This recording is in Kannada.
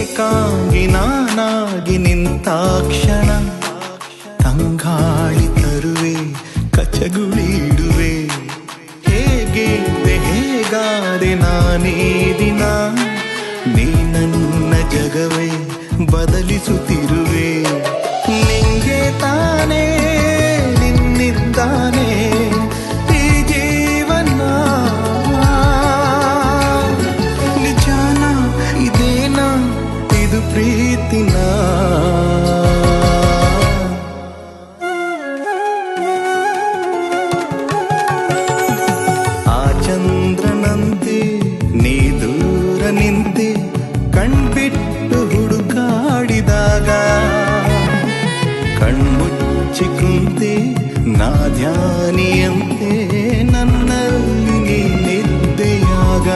ಏಕಾಂಗಿ ನಾನಾಗಿ ನಿಂತಾಕ್ಷಣ ತಂಗಾಳಿ ತರುವೆ ಕಚಗುಳಿಡುವೆ ಹೇಗಾದೆ ನಾನೇ ದಿನ ನೀ ನನ್ನ ಜಗವೇ ಬದಲಿಸುತ್ತಿರುವೆ ನಿಂಗೆ ತಾನೇ ನಿನ್ನಿಂದಾನೇ ಈ ಜೀವನ ನಿಜಾನ ಇದೇನ ಇದು ಪ್ರೀತಿನ ಚಂದ್ರನಂತೆ ನೀ ದೂರ ನಿಂತೆ ಕಣ್ಬಿಟ್ಟು ಹುಡುಕಾಡಿದಾಗ ಕಣ್ಮುಚ್ಚಿ ಕುಂತೆ ನಾ ಧ್ಯಾನಿಯಂತೆ ನನ್ನಲ್ಲಿ ನೀ ನಿದ್ದೆಯಾಗ